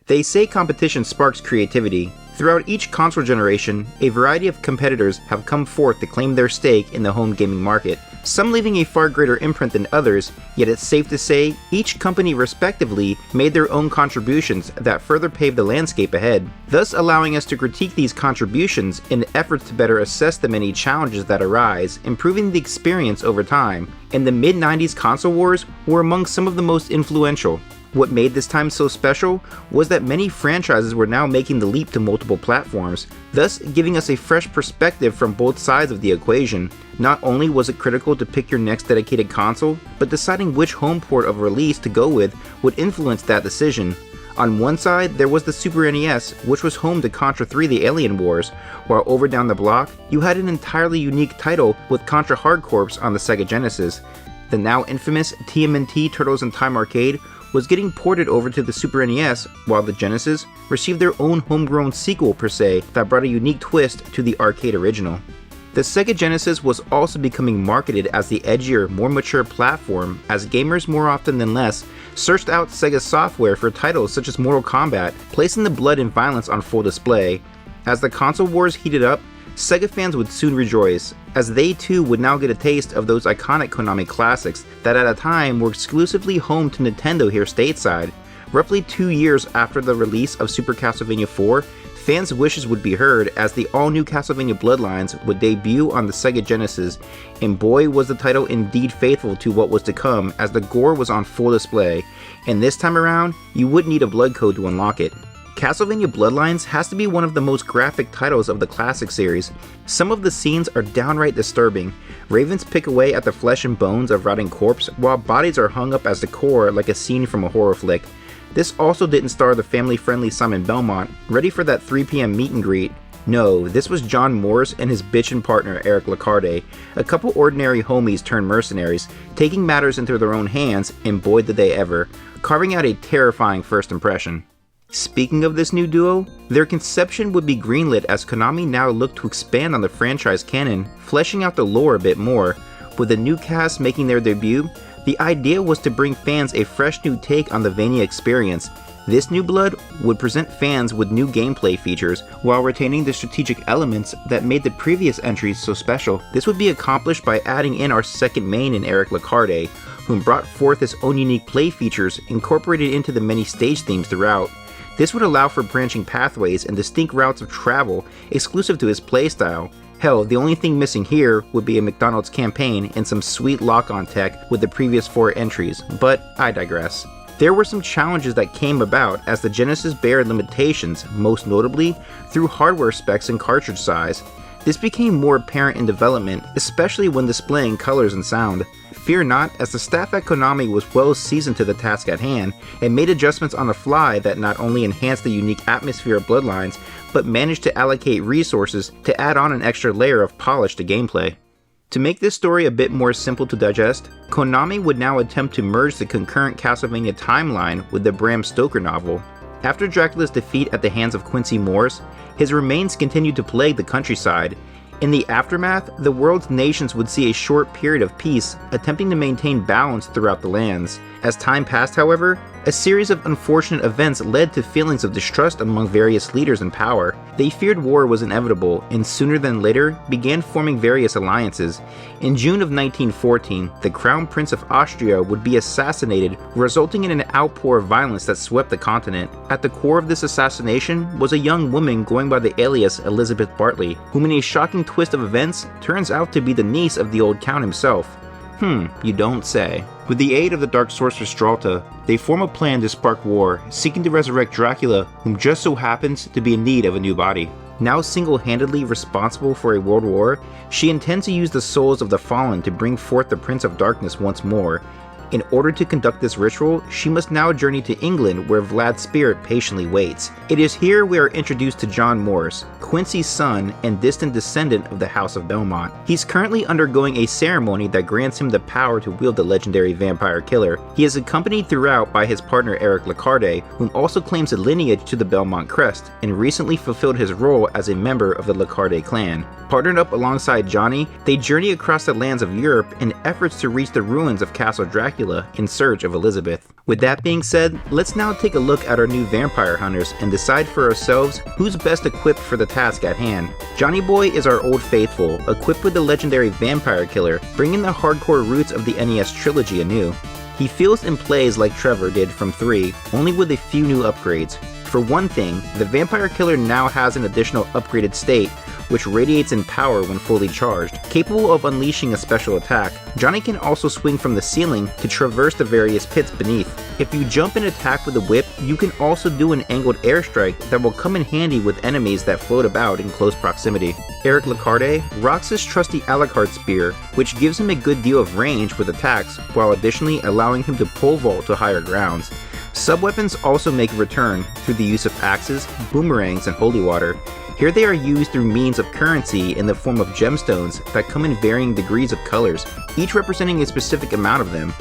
They say competition sparks creativity. Throughout each console generation, a variety of competitors have come forth to claim their stake in the home gaming market, some leaving a far greater imprint than others, yet it's safe to say each company respectively made their own contributions that further paved the landscape ahead, thus allowing us to critique these contributions in efforts to better assess the many challenges that arise, improving the experience over time. And the mid-90s console wars were among some of the most influential. What made this time so special was that many franchises were now making the leap to multiple platforms, thus giving us a fresh perspective from both sides of the equation. Not only was it critical to pick your next dedicated console, but deciding which home port of release to go with would influence that decision. On one side, there was the Super NES, which was home to Contra 3 The Alien Wars, while over down the block, you had an entirely unique title with Contra Hard Corps on the Sega Genesis. The now infamous TMNT Turtles in Time Arcade was getting ported over to the Super NES, while the Genesis received their own homegrown sequel per se that brought a unique twist to the arcade original. The Sega Genesis was also becoming marketed as the edgier, more mature platform as gamers more often than less searched out Sega software for titles such as Mortal Kombat, placing the blood and violence on full display. As the console wars heated up, Sega fans would soon rejoice, as they too would now get a taste of those iconic Konami classics that at a time were exclusively home to Nintendo here stateside. Roughly 2 years after the release of Super Castlevania 4, fans' wishes would be heard as the all-new Castlevania Bloodlines would debut on the Sega Genesis, and boy was the title indeed faithful to what was to come as the gore was on full display, and this time around, you wouldn't need a blood code to unlock it. Castlevania Bloodlines has to be one of the most graphic titles of the classic series. Some of the scenes are downright disturbing. Ravens pick away at the flesh and bones of rotting corpse, while bodies are hung up as decor like a scene from a horror flick. This also didn't star the family-friendly Simon Belmont, ready for that 3 p.m. meet and greet. No, this was John Morse and his bitchin' partner Eric Lacarde, a couple ordinary homies turned mercenaries, taking matters into their own hands, and boy did they ever, carving out a terrifying first impression. Speaking of this new duo, their conception would be greenlit as Konami now looked to expand on the franchise canon, fleshing out the lore a bit more. With the new cast making their debut, the idea was to bring fans a fresh new take on the Vania experience. This new blood would present fans with new gameplay features while retaining the strategic elements that made the previous entries so special. This would be accomplished by adding in our second main in Eric Lacarde, whom brought forth his own unique play features incorporated into the many stage themes throughout. This would allow for branching pathways and distinct routes of travel exclusive to his playstyle. Hell, the only thing missing here would be a McDonald's campaign and some sweet lock-on tech with the previous 4 entries, but I digress. There were some challenges that came about as the Genesis bared limitations, most notably through hardware specs and cartridge size. This became more apparent in development, especially when displaying colors and sound. Fear not, as the staff at Konami was well seasoned to the task at hand and made adjustments on the fly that not only enhanced the unique atmosphere of Bloodlines, but managed to allocate resources to add on an extra layer of polish to gameplay. To make this story a bit more simple to digest, Konami would now attempt to merge the concurrent Castlevania timeline with the Bram Stoker novel. After Dracula's defeat at the hands of Quincy Morris, his remains continued to plague the countryside. In the aftermath, the world's nations would see a short period of peace, attempting to maintain balance throughout the lands. As time passed, however, a series of unfortunate events led to feelings of distrust among various leaders in power. They feared war was inevitable, and sooner than later began forming various alliances. In June of 1914, the Crown Prince of Austria would be assassinated, resulting in an outpour of violence that swept the continent. At the core of this assassination was a young woman going by the alias Elizabeth Bartley, whom in a shocking twist of events turns out to be the niece of the old Count himself. You don't say. With the aid of the Dark Sorceress Stralta, they form a plan to spark war, seeking to resurrect Dracula, whom just so happens to be in need of a new body. Now single-handedly responsible for a world war, she intends to use the souls of the fallen to bring forth the Prince of Darkness once more. In order to conduct this ritual, she must now journey to England where Vlad's spirit patiently waits. It is here we are introduced to John Morse, Quincy's son and distant descendant of the House of Belmont. He's currently undergoing a ceremony that grants him the power to wield the legendary vampire killer. He is accompanied throughout by his partner Eric Lacarde, whom also claims a lineage to the Belmont crest, and recently fulfilled his role as a member of the Lacarde clan. Partnered up alongside Johnny, they journey across the lands of Europe in efforts to reach the ruins of Castle Dracula Dracula in search of Elizabeth. With that being said, let's now take a look at our new vampire hunters and decide for ourselves who's best equipped for the task at hand. Johnny Boy is our old faithful, equipped with the legendary vampire killer, bringing the hardcore roots of the NES trilogy anew. He feels and plays like Trevor did from 3, only with a few new upgrades. For one thing, the vampire killer now has an additional upgraded state, which radiates in power when fully charged. Capable of unleashing a special attack, Johnny can also swing from the ceiling to traverse the various pits beneath. If you jump and attack with a whip, you can also do an angled airstrike that will come in handy with enemies that float about in close proximity. Eric Lacarde rocks his trusty Alucard spear, which gives him a good deal of range with attacks, while additionally allowing him to pole vault to higher grounds. Sub-weapons also make a return through the use of axes, boomerangs, and holy water. Here they are used through means of currency in the form of gemstones that come in varying degrees of colors, each representing a specific amount of them.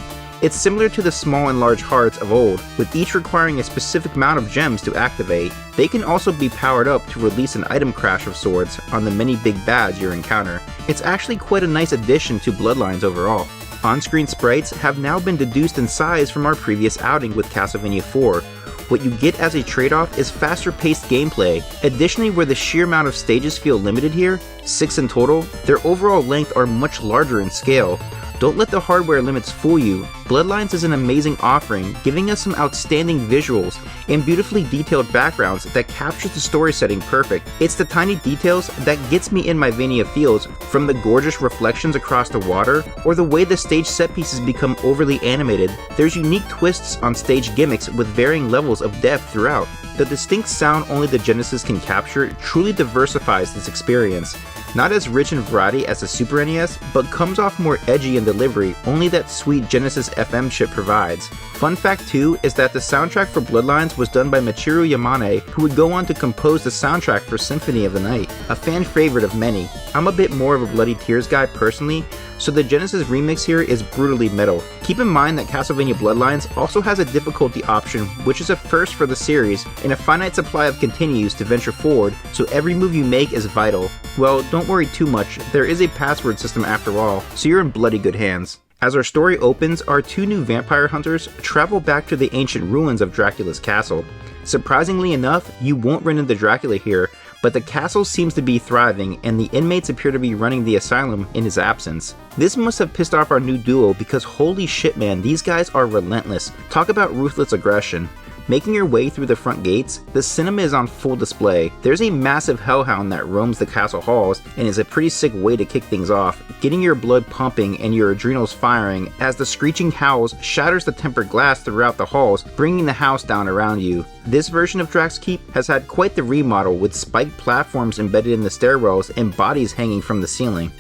It's similar to the small and large hearts of old, with each requiring a specific amount of gems to activate. They can also be powered up to release an item crash of sorts on the many big bads you encounter. It's actually quite a nice addition to Bloodlines overall. On-screen sprites have now been deduced in size from our previous outing with Castlevania 4. What you get as a trade-off is faster paced gameplay. Additionally, where the sheer amount of stages feel limited here, 6 in total, their overall length are much larger in scale. Don't let the hardware limits fool you. Bloodlines is an amazing offering, giving us some outstanding visuals and beautifully detailed backgrounds that capture the story setting perfect. It's the tiny details that gets me in my Vania feels, from the gorgeous reflections across the water, or the way the stage set pieces become overly animated. There's unique twists on stage gimmicks with varying levels of depth throughout. The distinct sound only the Genesis can capture truly diversifies this experience. Not as rich in variety as the Super NES, but comes off more edgy in delivery only that sweet Genesis FM chip provides. Fun fact too is that the soundtrack for Bloodlines was done by Michiru Yamane, who would go on to compose the soundtrack for Symphony of the Night, a fan favorite of many. I'm a bit more of a Bloody Tears guy personally, so the Genesis remix here is brutally metal. Keep in mind that Castlevania Bloodlines also has a difficulty option, which is a first for the series, and a finite supply of continues to venture forward, so every move you make is vital. Well, don't worry too much, there is a password system after all, so you're in bloody good hands. As our story opens, our 2 new vampire hunters travel back to the ancient ruins of Dracula's castle. Surprisingly enough, you won't run into Dracula here, but the castle seems to be thriving and the inmates appear to be running the asylum in his absence. This must have pissed off our new duo because holy shit man, these guys are relentless. Talk about ruthless aggression. Making your way through the front gates, the cinema is on full display. There's a massive hellhound that roams the castle halls and is a pretty sick way to kick things off, getting your blood pumping and your adrenals firing as the screeching howls shatters the tempered glass throughout the halls, bringing the house down around you. This version of Drax Keep has had quite the remodel with spiked platforms embedded in the stairwells and bodies hanging from the ceiling.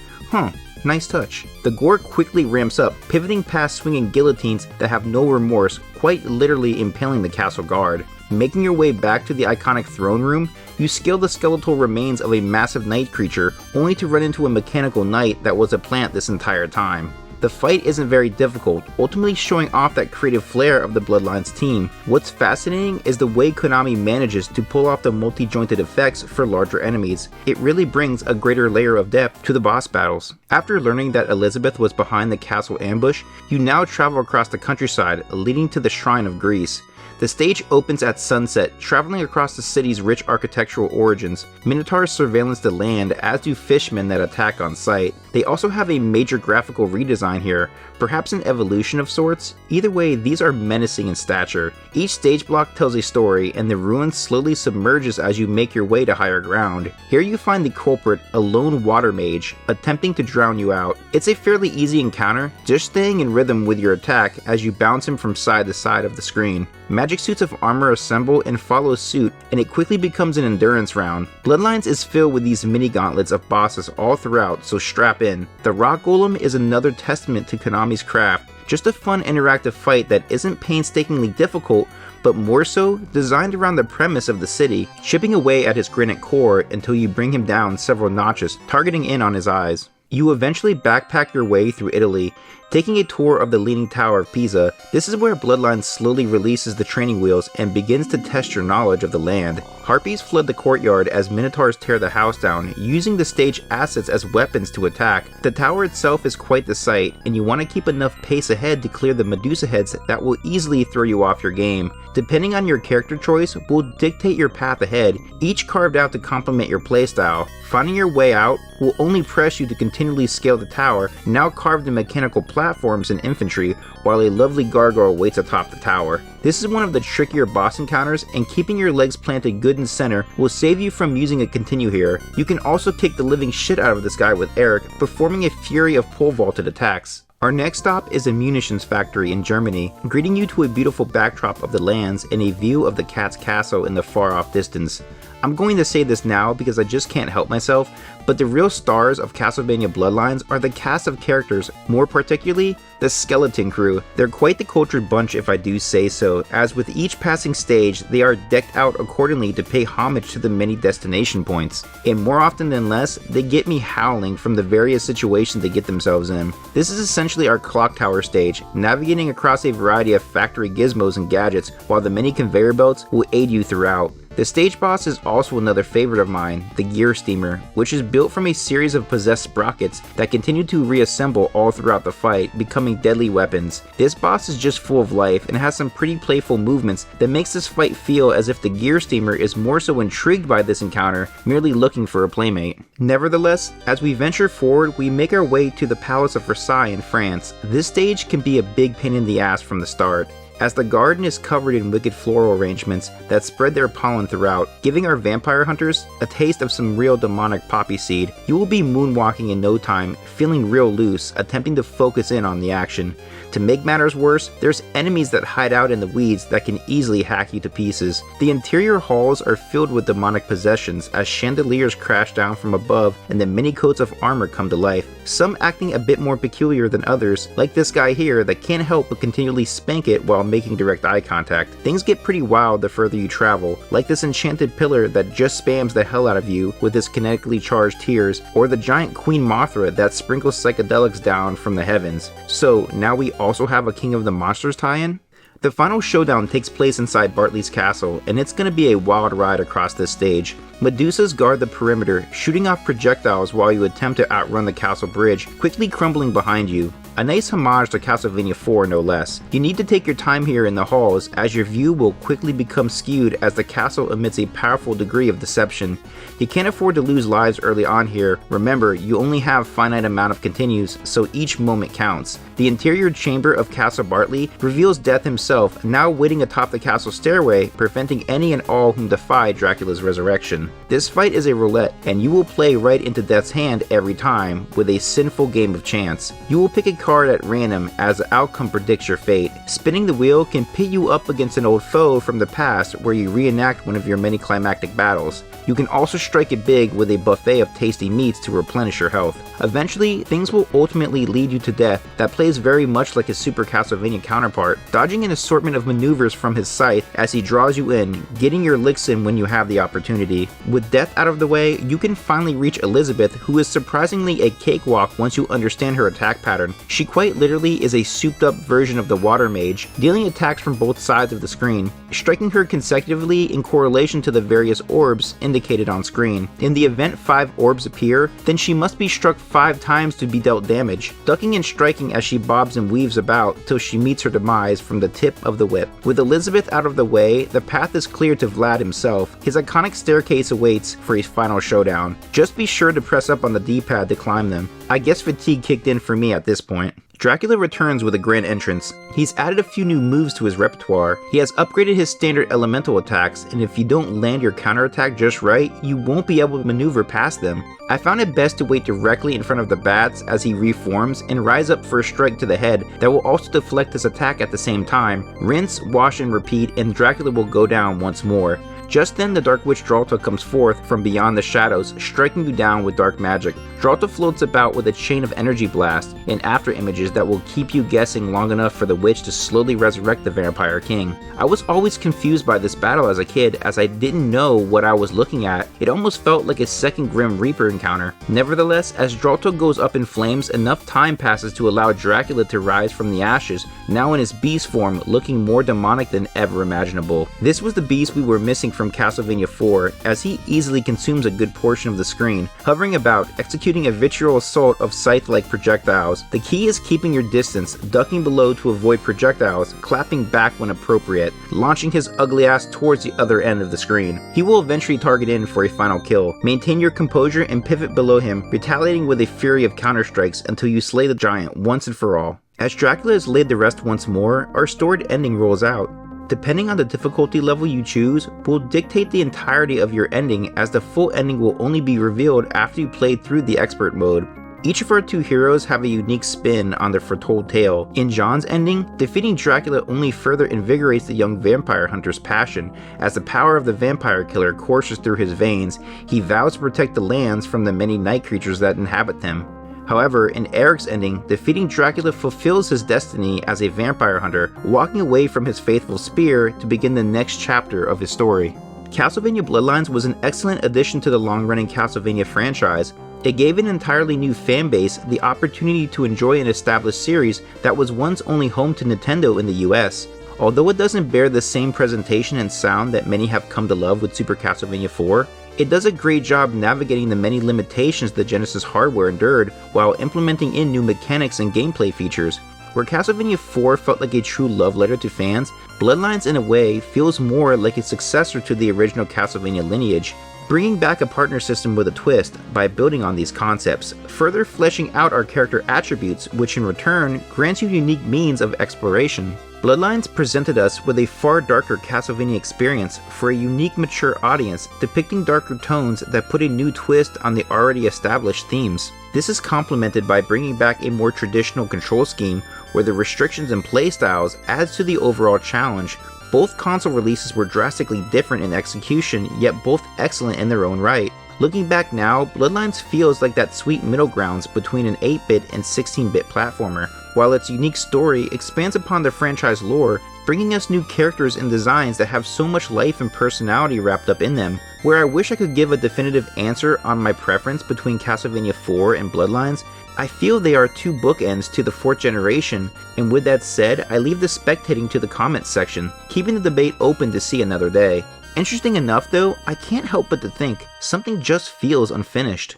Nice touch. The gore quickly ramps up, pivoting past swinging guillotines that have no remorse, quite literally impaling the castle guard. Making your way back to the iconic throne room, you scale the skeletal remains of a massive night creature, only to run into a mechanical knight that was a plant this entire time. The fight isn't very difficult, ultimately showing off that creative flair of the Bloodlines team. What's fascinating is the way Konami manages to pull off the multi-jointed effects for larger enemies. It really brings a greater layer of depth to the boss battles. After learning that Elizabeth was behind the castle ambush, you now travel across the countryside, leading to the Shrine of Greece. The stage opens at sunset, traveling across the city's rich architectural origins. Minotaurs surveillance the land, as do fishmen that attack on sight. They also have a major graphical redesign here, perhaps an evolution of sorts. Either way, these are menacing in stature. Each stage block tells a story, and the ruin slowly submerges as you make your way to higher ground. Here you find the culprit, a lone water mage, attempting to drown you out. It's a fairly easy encounter, just staying in rhythm with your attack as you bounce him from side to side of the screen. Magic suits of armor assemble and follow suit, and it quickly becomes an endurance round. Bloodlines is filled with these mini gauntlets of bosses all throughout, so strap in. The Rock Golem is another testament to Konami's craft, just a fun interactive fight that isn't painstakingly difficult, but more so designed around the premise of the city, chipping away at his granite core until you bring him down several notches, targeting in on his eyes. You eventually backpack your way through Italy, Taking a tour of the Leaning Tower of Pisa, this is where Bloodlines slowly releases the training wheels and begins to test your knowledge of the land. Harpies flood the courtyard as Minotaurs tear the house down, using the stage assets as weapons to attack. The tower itself is quite the sight, and you want to keep enough pace ahead to clear the Medusa heads that will easily throw you off your game. Depending on your character choice will dictate your path ahead, each carved out to complement your playstyle. Finding your way out will only press you to continually scale the tower, now carved in mechanical platforms and infantry, while a lovely gargoyle waits atop the tower. This is one of the trickier boss encounters, and keeping your legs planted good in center will save you from using a continue here. You can also kick the living shit out of this guy with Eric, performing a fury of pole vaulted attacks. Our next stop is a munitions factory in Germany, greeting you to a beautiful backdrop of the lands and a view of the Kat's castle in the far off distance. I'm going to say this now because I just can't help myself, but the real stars of Castlevania Bloodlines are the cast of characters, more particularly the skeleton crew. They're quite the cultured bunch if I do say so, as with each passing stage they are decked out accordingly to pay homage to the many destination points. And more often than less, they get me howling from the various situations they get themselves in. This is essentially our clock tower stage, navigating across a variety of factory gizmos and gadgets, while the many conveyor belts will aid you throughout. The stage boss is also another favorite of mine, the Gear Steamer, which is built from a series of possessed sprockets that continue to reassemble all throughout the fight, becoming deadly weapons. This boss is just full of life and has some pretty playful movements that makes this fight feel as if the Gear Steamer is more so intrigued by this encounter, merely looking for a playmate. Nevertheless, as we venture forward, we make our way to the Palace of Versailles in France. This stage can be a big pain in the ass from the start, as the garden is covered in wicked floral arrangements that spread their pollen throughout, giving our vampire hunters a taste of some real demonic poppy seed. You will be moonwalking in no time, feeling real loose, attempting to focus in on the action. To make matters worse, there's enemies that hide out in the weeds that can easily hack you to pieces. The interior halls are filled with demonic possessions as chandeliers crash down from above and the many coats of armor come to life, some acting a bit more peculiar than others, like this guy here that can't help but continually spank it while making direct eye contact. Things get pretty wild the further you travel, like this enchanted pillar that just spams the hell out of you with its kinetically charged tears, or the giant Queen Mothra that sprinkles psychedelics down from the heavens. So now we also have a King of the Monsters tie-in? The final showdown takes place inside Bartley's castle, and it's going to be a wild ride across this stage. Medusas guard the perimeter, shooting off projectiles while you attempt to outrun the castle bridge, quickly crumbling behind you. A nice homage to Castlevania 4 no less. You need to take your time here in the halls, as your view will quickly become skewed as the castle emits a powerful degree of deception. You can't afford to lose lives early on here. Remember, you only have finite amount of continues, so each moment counts. The interior chamber of Castle Bartley reveals Death himself, now waiting atop the castle stairway, preventing any and all whom defy Dracula's resurrection. This fight is a roulette, and you will play right into Death's hand every time, with a sinful game of chance. You will pick a card at random as the outcome predicts your fate. Spinning the wheel can pit you up against an old foe from the past where you reenact one of your many climactic battles. You can also strike it big with a buffet of tasty meats to replenish your health. Eventually, things will ultimately lead you to Death that plays very much like his Super Castlevania counterpart, dodging an assortment of maneuvers from his scythe as he draws you in, getting your licks in when you have the opportunity. With Death out of the way, you can finally reach Elizabeth, who is surprisingly a cakewalk once you understand her attack pattern. She quite literally is a souped up version of the Water Mage, dealing attacks from both sides of the screen, striking her consecutively in correlation to the various orbs indicated on screen. In the event 5 orbs appear, then she must be struck 5 times to be dealt damage, ducking and striking as she bobs and weaves about till she meets her demise from the tip of the whip. With Elizabeth out of the way, the path is clear to Vlad himself. His iconic staircase awaits for his final showdown. Just be sure to press up on the D-pad to climb them. I guess fatigue kicked in for me at this point. Dracula returns with a grand entrance. He's added a few new moves to his repertoire. He has upgraded his standard elemental attacks, and if you don't land your counterattack just right, you won't be able to maneuver past them. I found it best to wait directly in front of the bats as he reforms and rise up for a strike to the head that will also deflect his attack at the same time. Rinse, wash, and repeat, and Dracula will go down once more. Just then the Dark Witch Dralta comes forth from beyond the shadows, striking you down with dark magic. Dralta floats about with a chain of energy blast and after images that will keep you guessing long enough for the witch to slowly resurrect the Vampire King. I was always confused by this battle as a kid, as I didn't know what I was looking at. It almost felt like a second Grim Reaper encounter. Nevertheless, as Dralta goes up in flames, enough time passes to allow Dracula to rise from the ashes, now in his beast form, looking more demonic than ever imaginable. This was the beast we were missing from Castlevania 4, as he easily consumes a good portion of the screen, hovering about, executing a vitriol assault of scythe-like projectiles. The key is keeping your distance, ducking below to avoid projectiles, clapping back when appropriate, launching his ugly ass towards the other end of the screen. He will eventually target in for a final kill. Maintain your composure and pivot below him, retaliating with a fury of counterstrikes until you slay the giant once and for all. As Dracula is laid to rest once more, our storied ending rolls out. Depending on the difficulty level you choose, will dictate the entirety of your ending, as the full ending will only be revealed after you played through the expert mode. Each of our two heroes have a unique spin on their foretold tale. In John's ending, defeating Dracula only further invigorates the young vampire hunter's passion. As the power of the vampire killer courses through his veins, he vows to protect the lands from the many night creatures that inhabit them. However, in Eric's ending, defeating Dracula fulfills his destiny as a vampire hunter, walking away from his faithful spear to begin the next chapter of his story. Castlevania Bloodlines was an excellent addition to the long-running Castlevania franchise. It gave an entirely new fanbase the opportunity to enjoy an established series that was once only home to Nintendo in the US. Although it doesn't bear the same presentation and sound that many have come to love with Super Castlevania 4, it does a great job navigating the many limitations the Genesis hardware endured while implementing in new mechanics and gameplay features. Where Castlevania 4 felt like a true love letter to fans, Bloodlines in a way feels more like a successor to the original Castlevania lineage, bringing back a partner system with a twist by building on these concepts, further fleshing out our character attributes, which in return grants you unique means of exploration. Bloodlines presented us with a far darker Castlevania experience for a unique mature audience, depicting darker tones that put a new twist on the already established themes. This is complemented by bringing back a more traditional control scheme where the restrictions and playstyles adds to the overall challenge. Both console releases were drastically different in execution, yet both excellent in their own right. Looking back now, Bloodlines feels like that sweet middle grounds between an 8-bit and 16-bit platformer, while its unique story expands upon the franchise lore, bringing us new characters and designs that have so much life and personality wrapped up in them. Where I wish I could give a definitive answer on my preference between Castlevania 4 and Bloodlines, I feel they are two bookends to the 4th generation, and with that said, I leave the spectating to the comments section, keeping the debate open to see another day. Interesting enough though, I can't help but to think, something just feels unfinished.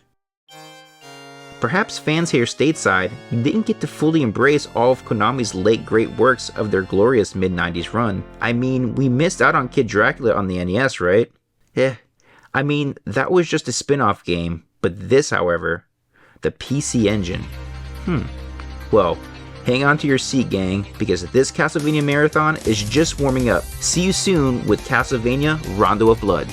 Perhaps fans here stateside didn't get to fully embrace all of Konami's late great works of their glorious mid-90s run. I mean, we missed out on Kid Dracula on the NES, right? I mean, that was just a spin-off game, but this, however, the PC Engine. Well, hang on to your seat, gang, because this Castlevania Marathon is just warming up. See you soon with Castlevania Rondo of Blood.